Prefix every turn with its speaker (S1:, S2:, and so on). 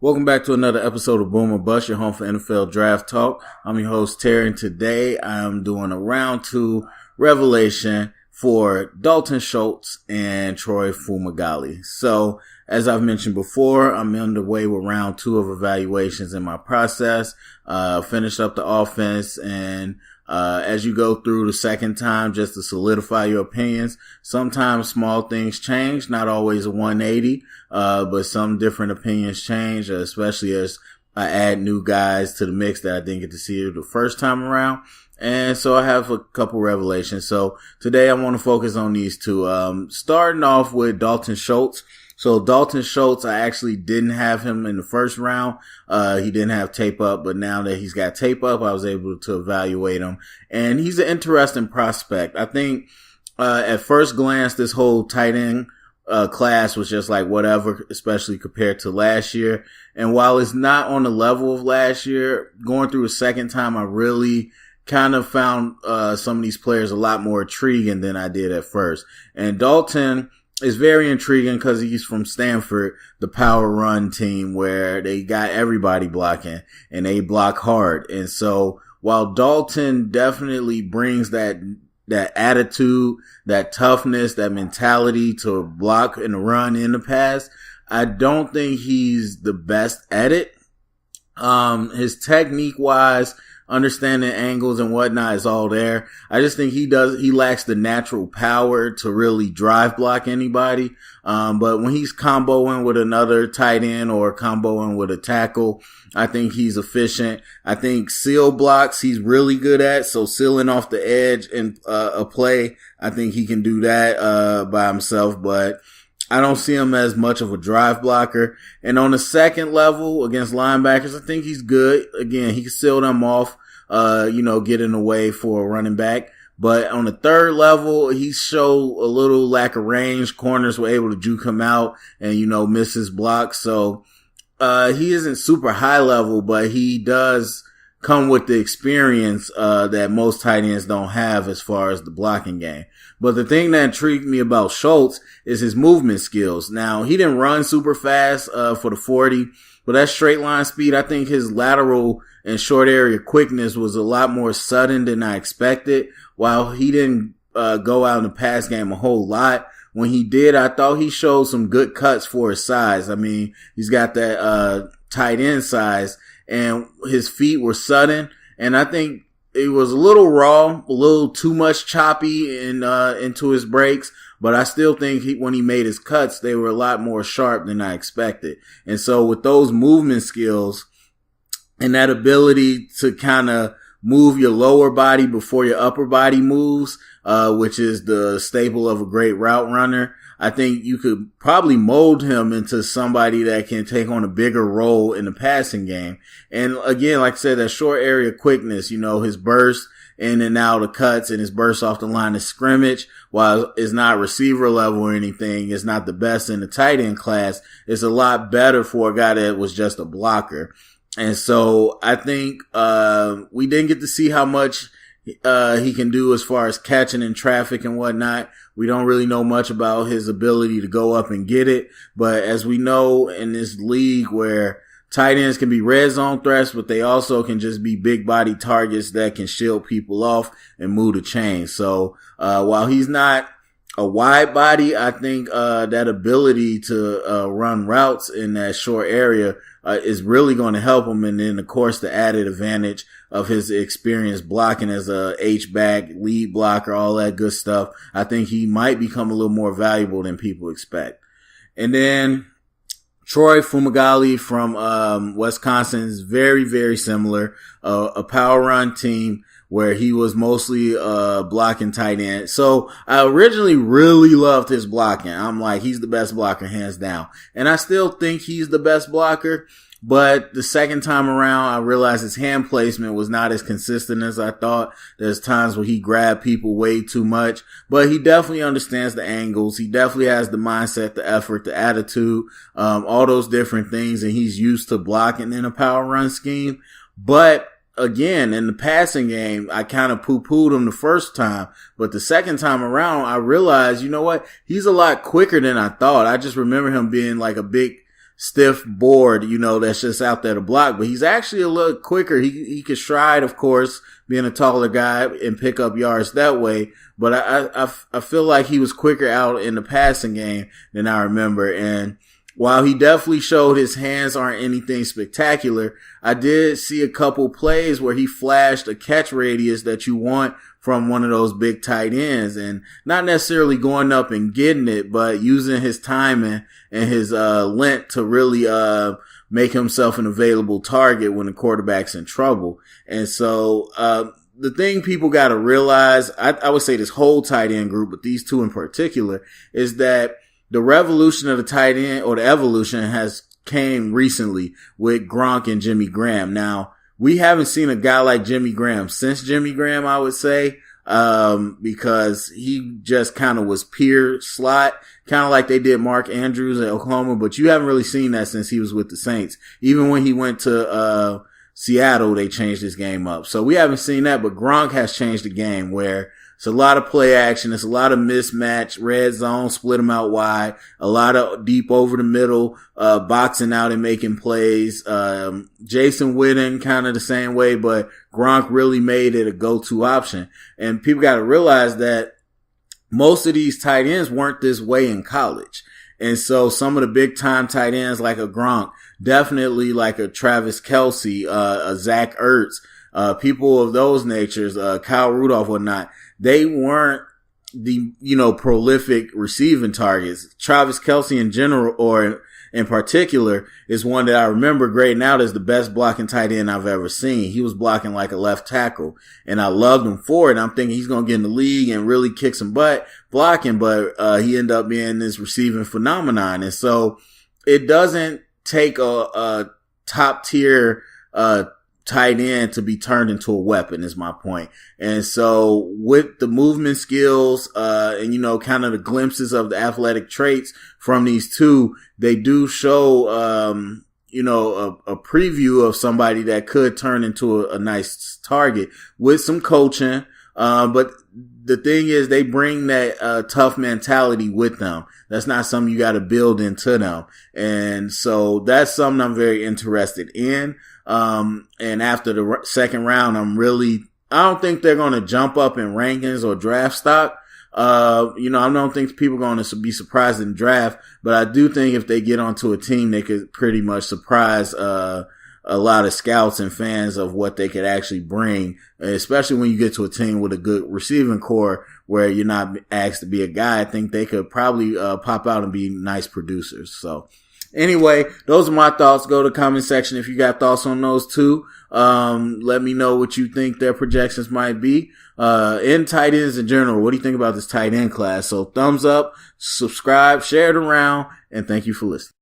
S1: Welcome back to another episode of Boom or Bust, your home for NFL Draft Talk. I'm your host, Terry, and today I'm doing a round two revelation for Dalton Schultz and Troy Fumagalli. So, as I've mentioned before, I'm underway with round two of evaluations in my process. Finished up the offense, and as you go through the second time, just to solidify your opinions, sometimes small things change, not always a 180, but some different opinions change, especially as I add new guys to the mix that I didn't get to see the first time around. And so I have a couple revelations. So today I want to focus on these two. Starting off with Dalton Schultz. So Dalton Schultz, I actually didn't have him in the first round. He didn't have tape up, but now that he's got tape up, I was able to evaluate him. And he's an interesting prospect. I think, at first glance, this whole tight end, class was just like whatever, especially compared to last year. And while it's not on the level of last year, going through a second time, I really kind of found, some of these players a lot more intriguing than I did at first. And Dalton is very intriguing because he's from Stanford, the power run team where they got everybody blocking and they block hard. And so while Dalton definitely brings that attitude, that toughness, that mentality to block and run in the pass, I don't think he's the best at it. His technique wise, understanding angles and whatnot is all there. I just think he lacks the natural power to really drive block anybody. But when he's comboing with another tight end or comboing with a tackle, I think he's efficient. I think seal blocks he's really good at. So sealing off the edge in a play, I think he can do that, by himself, but I don't see him as much of a drive blocker. And on the second level against linebackers, I think he's good. Again, he can seal them off, get in the way for a running back. But on the third level, he showed a little lack of range. Corners were able to juke him out and, miss his block. So, he isn't super high level, but he does come with the experience, that most tight ends don't have as far as the blocking game. But the thing that intrigued me about Schultz is his movement skills. Now, he didn't run super fast, for the 40, but that straight line speed, I think his lateral and short area quickness was a lot more sudden than I expected. While he didn't, go out in the pass game a whole lot, when he did, I thought he showed some good cuts for his size. I mean, he's got that, tight end size, and his feet were sudden, and I think it was a little raw, a little too much choppy into his breaks, but I still think when he made his cuts, they were a lot more sharp than I expected. And so with those movement skills and that ability to kind of move your lower body before your upper body moves, which is the staple of a great route runner, I think you could probably mold him into somebody that can take on a bigger role in the passing game. And again, like I said, that short area quickness, his burst in and out of cuts and his burst off the line of scrimmage, while it's not receiver level or anything, it's not the best in the tight end class, it's a lot better for a guy that was just a blocker. And so I think, we didn't get to see how much he can do as far as catching in traffic and whatnot. We don't really know much about his ability to go up and get it. But as we know in this league where tight ends can be red zone threats, but they also can just be big body targets that can shield people off and move the chain. So, while he's not a wide body, I think, that ability to, run routes in that short area, is really going to help him. And then, of course, the added advantage of his experience blocking as a H-back, lead blocker, all that good stuff. I think he might become a little more valuable than people expect. And then Troy Fumagalli from Wisconsin is very, very similar. A power run team where he was mostly blocking tight end. So I originally really loved his blocking. I'm like, he's the best blocker, hands down. And I still think he's the best blocker. But the second time around, I realized his hand placement was not as consistent as I thought. There's times where he grabbed people way too much, but he definitely understands the angles. He definitely has the mindset, the effort, the attitude, all those different things. And he's used to blocking in a power run scheme. But again, in the passing game, I kind of poo-pooed him the first time, but the second time around, I realized, you know what? He's a lot quicker than I thought. I just remember him being like a big stiff board, that's just out there to block, but he's actually a little quicker. He can stride, of course, being a taller guy and pick up yards that way. But I feel like he was quicker out in the passing game than I remember. And while he definitely showed his hands aren't anything spectacular, I did see a couple plays where he flashed a catch radius that you want from one of those big tight ends, and not necessarily going up and getting it, but using his timing and his length to really make himself an available target when the quarterback's in trouble. And so the thing people got to realize, I would say this whole tight end group, but these two in particular, is that the revolution of the tight end, or the evolution, has came recently with Gronk and Jimmy Graham. Now, we haven't seen a guy like Jimmy Graham since Jimmy Graham, I would say, because he just kind of was pure slot, kind of like they did Mark Andrews at Oklahoma, but you haven't really seen that since he was with the Saints. Even when he went to Seattle, they changed his game up. So we haven't seen that, but Gronk has changed the game where it's a lot of play action. It's a lot of mismatch, red zone, split them out wide, a lot of deep over the middle, boxing out and making plays. Jason Witten kind of the same way, but Gronk really made it a go-to option. And people got to realize that most of these tight ends weren't this way in college. And so some of the big time tight ends like a Gronk, definitely like a Travis Kelce, a Zach Ertz, people of those natures, Kyle Rudolph, whatnot, they weren't the, prolific receiving targets. Travis Kelce in general, or in particular, is one that I remember grading out as the best blocking tight end I've ever seen. He was blocking like a left tackle, and I loved him for it. I'm thinking he's going to get in the league and really kick some butt blocking, but he ended up being this receiving phenomenon. And so it doesn't take a top tier tight end to be turned into a weapon, is my point. And so with the movement skills, and kind of the glimpses of the athletic traits from these two, they do show, a preview of somebody that could turn into a nice target with some coaching. But the thing is, they bring that tough mentality with them. That's not something you got to build into them. And so that's something I'm very interested in. And after the second round, I don't think they're going to jump up in rankings or draft stock. I don't think people are going to be surprised in draft, but I do think if they get onto a team, they could pretty much surprise, a lot of scouts and fans of what they could actually bring, especially when you get to a team with a good receiving core where you're not asked to be a guy. I think they could probably, pop out and be nice producers. So, anyway, those are my thoughts. Go to the comment section if you got thoughts on those two. Let me know what you think their projections might be. In tight ends in general, what do you think about this tight end class? So thumbs up, subscribe, share it around, and thank you for listening.